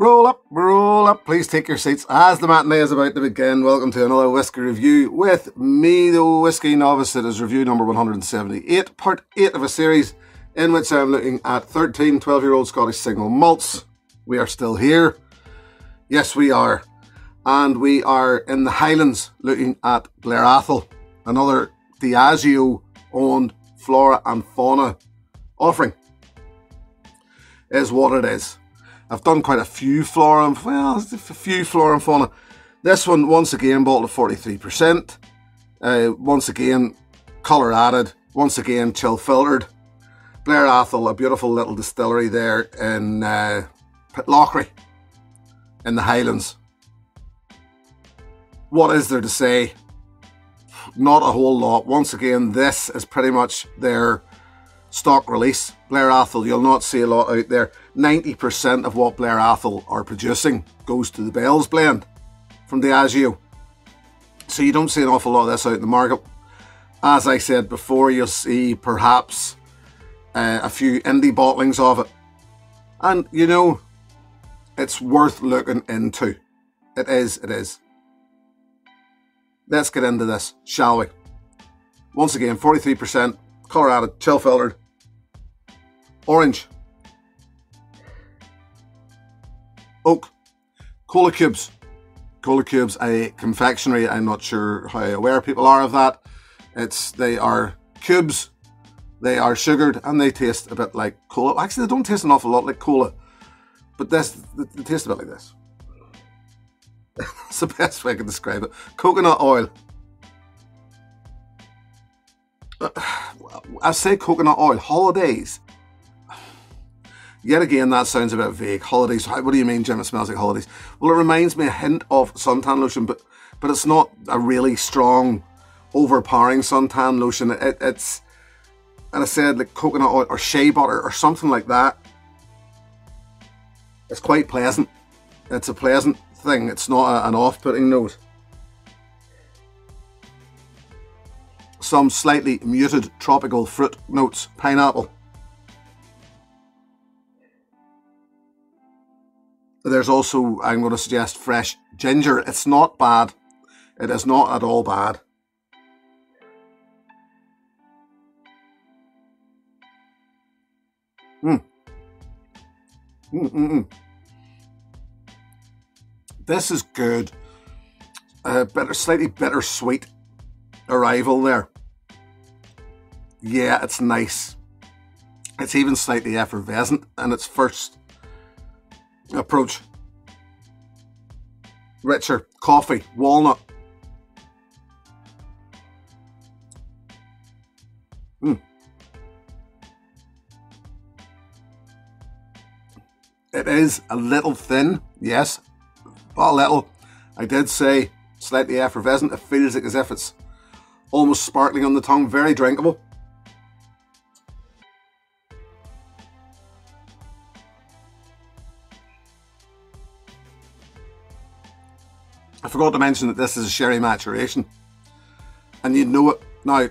Roll up, please take your seats as the matinee is about to begin. Welcome to another Whiskey review with me, the Whiskey Novice. It is review number 178, part 8 of a series in which I'm looking at 13 12-year-old Scottish single malts. We are still here. Yes, we are. And we are in the Highlands looking at Blair Athol, another Diageo owned Flora and Fauna offering. Is what it is. I've done quite a few Flora and Fauna. This one, once again, bottled at 43%. Once again, colour added. Once again, chill filtered. Blair Athol, a beautiful little distillery there in Pitlochry in the Highlands. What is there to say? Not a whole lot. Once again, this is pretty much their stock release. Blair Athol, you'll not see a lot out there. 90% of what Blair Athol are producing goes to the Bell's blend from Diageo. So you don't see an awful lot of this out in the market. As I said before, you'll see perhaps a few indie bottlings of it. And, you know, it's worth looking into. It is. Let's get into this, shall we? Once again, 43%, colour added, chill filtered, orange, oak, cola cubes, a confectionery. I'm not sure how aware people are of that. They are cubes, they are sugared, and they taste a bit like cola. Actually, they don't taste an awful lot like cola, but they taste a bit like this. That's the best way I can describe it. Coconut oil. I say coconut oil. Holidays. Yet again, that sounds a bit vague. Holidays. What do you mean, Jim? It smells like holidays. Well, it reminds me a hint of suntan lotion, but it's not a really strong, overpowering suntan lotion. It's, and I said, like coconut oil or shea butter or something like that. It's quite pleasant. It's a pleasant thing. It's not an off-putting note. Some slightly muted tropical fruit notes. Pineapple. There's also, I'm going to suggest, fresh ginger. It's not bad. It is not at all bad. This is good. Slightly bittersweet arrival there. Yeah, it's nice. It's even slightly effervescent in its first approach. Richer, coffee, walnut. It is a little thin, yes, but a little. I did say slightly effervescent. It feels like as if it's almost sparkling on the tongue. Very drinkable. I forgot to mention that this is a sherry maturation, and you know it. Now,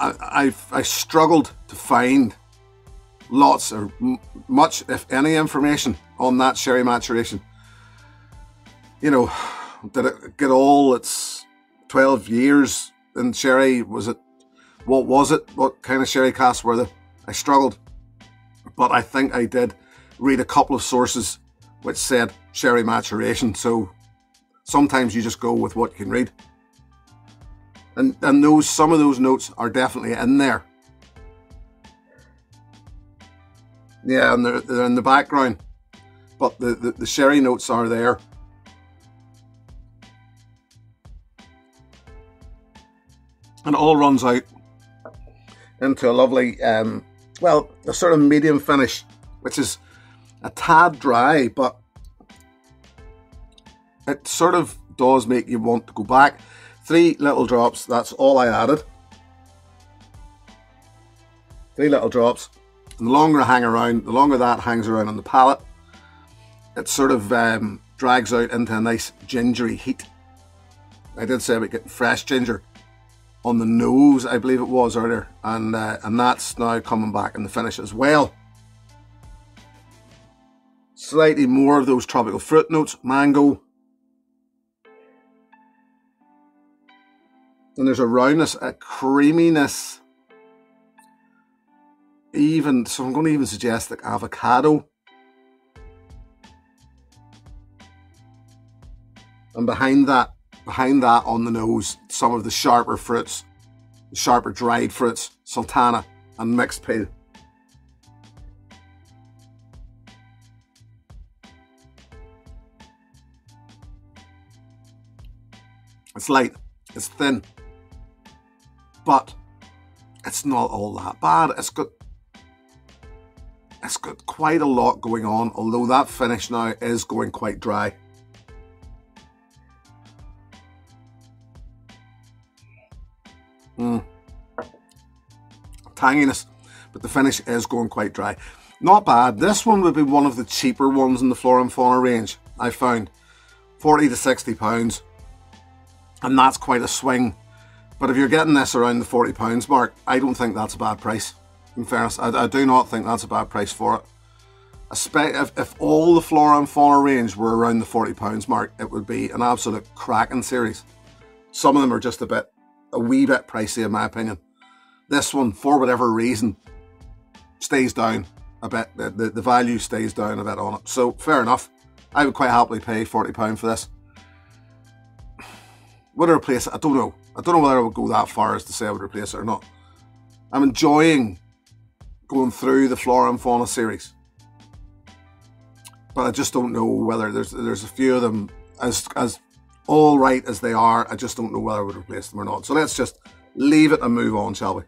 I struggled to find lots or much, if any, information on that sherry maturation. You know, did it get all its 12 years in sherry? Was it? What was it? What kind of sherry casks were they? I struggled, but I think I did read a couple of sources which said sherry maturation. So sometimes you just go with what you can read, and some of those notes are definitely in there. Yeah, and they're in the background, but the sherry notes are there. And it all runs out into a lovely, well, a sort of medium finish, which is a tad dry, but it sort of does make you want to go back. 3 little drops, that's all I added. 3 little drops. And the longer I hang around, the longer that hangs around on the palate, it sort of drags out into a nice gingery heat. I did say about getting fresh ginger on the nose, I believe it was earlier, and that's now coming back in the finish as well. slightly more of those tropical fruit notes, mango. And there's a roundness, a creaminess. Even, so I'm going to even suggest like avocado. And behind that on the nose, some of the sharper fruits, the sharper dried fruits, sultana and mixed peel. It's light, it's thin, but it's not all that bad. It's got quite a lot going on, although that finish now is going quite dry. Tanginess, but the finish is going quite dry. Not bad. This one would be one of the cheaper ones in the Flora Fauna range, I found. 40 to 60 pounds. And that's quite a swing. But if you're getting this around the £40 mark, I don't think that's a bad price. In fairness, I do not think that's a bad price for it. If all the Flora and Fauna range were around the £40 mark, it would be an absolute cracking series. Some of them are just a wee bit pricey in my opinion. This one, for whatever reason, stays down a bit. The value stays down a bit on it. So fair enough. I would quite happily pay £40 for this. Would I replace it? I don't know. I don't know whether I would go that far as to say I would replace it or not. I'm enjoying going through the Flora and Fauna series, but I just don't know whether there's a few of them as all right as they are. I just don't know whether I would replace them or not. So let's just leave it and move on, shall we?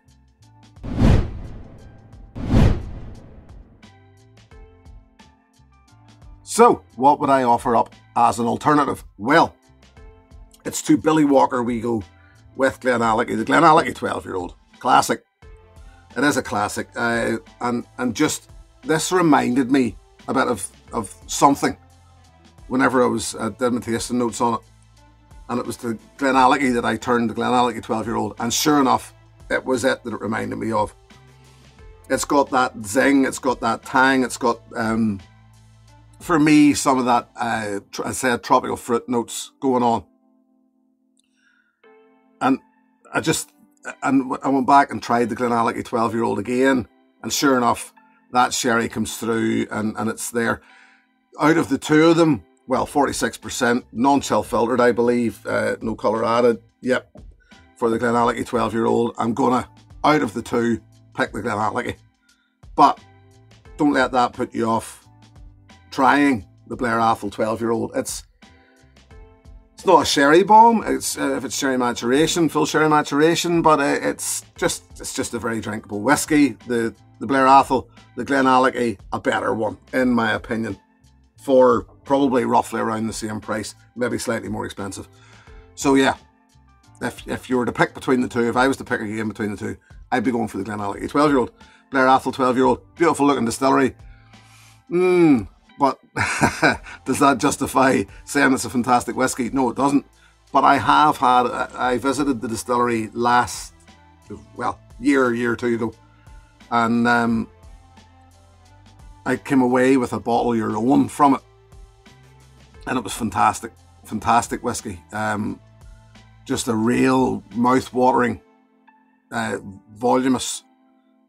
So, what would I offer up as an alternative? Well, it's to Billy Walker we go with Glenallachie, the Glenallachie 12-year-old. Classic. It is a classic. And just, this reminded me a bit of something whenever I was did my tasting notes on it. And it was the Glenallachie that I turned the Glenallachie 12-year-old. And sure enough, it was it that it reminded me of. It's got that zing, it's got that tang, it's got... for me, some of that, I said, tropical fruit notes going on. And I went back and tried the Glenallachie 12-year-old again. And sure enough, that sherry comes through and it's there. Out of the two of them, well, 46%, non-chill filtered, I believe, no colour added. Yep, for the Glenallachie 12-year-old. I'm gonna, out of the two, pick the Glenallachie. But don't let that put you off trying the Blair Athol 12-year-old. It's not a sherry bomb. It's if it's sherry maturation, full sherry maturation, but it's just a very drinkable whiskey. The Blair Athol, the Glenallachie, a better one in my opinion, for probably roughly around the same price, maybe slightly more expensive. So yeah, if you were to pick between the two, if I was to pick again between the two, I'd be going for the Glenallachie 12-year-old. Blair Athol 12-year-old, beautiful looking distillery. But does that justify saying it's a fantastic whiskey? No, it doesn't. But I visited the distillery last, well, year or two ago. And I came away with a bottle of your own from it. And it was fantastic. Fantastic whiskey. Just a real mouth-watering, voluminous,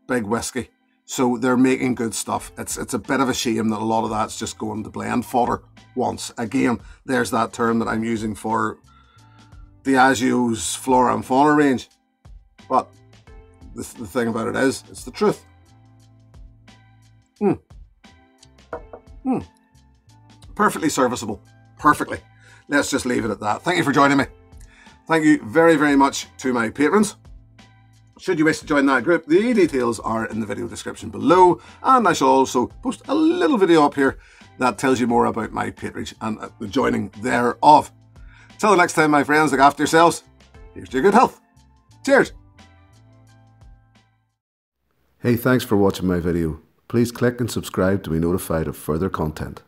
big whiskey. So they're making good stuff. It's a bit of a shame that a lot of that's just going to blend fodder once. Again, there's that term that I'm using for Diageo's Flora and Fauna range. But the thing about it is, it's the truth. Perfectly serviceable. Perfectly. Let's just leave it at that. Thank you for joining me. Thank you very, very much to my patrons. Should you wish to join that group, the details are in the video description below, and I shall also post a little video up here that tells you more about my patronage and the joining thereof. Till the next time, my friends, look after yourselves. Here's to your good health. Cheers! Hey, thanks for watching my video. Please click and subscribe to be notified of further content.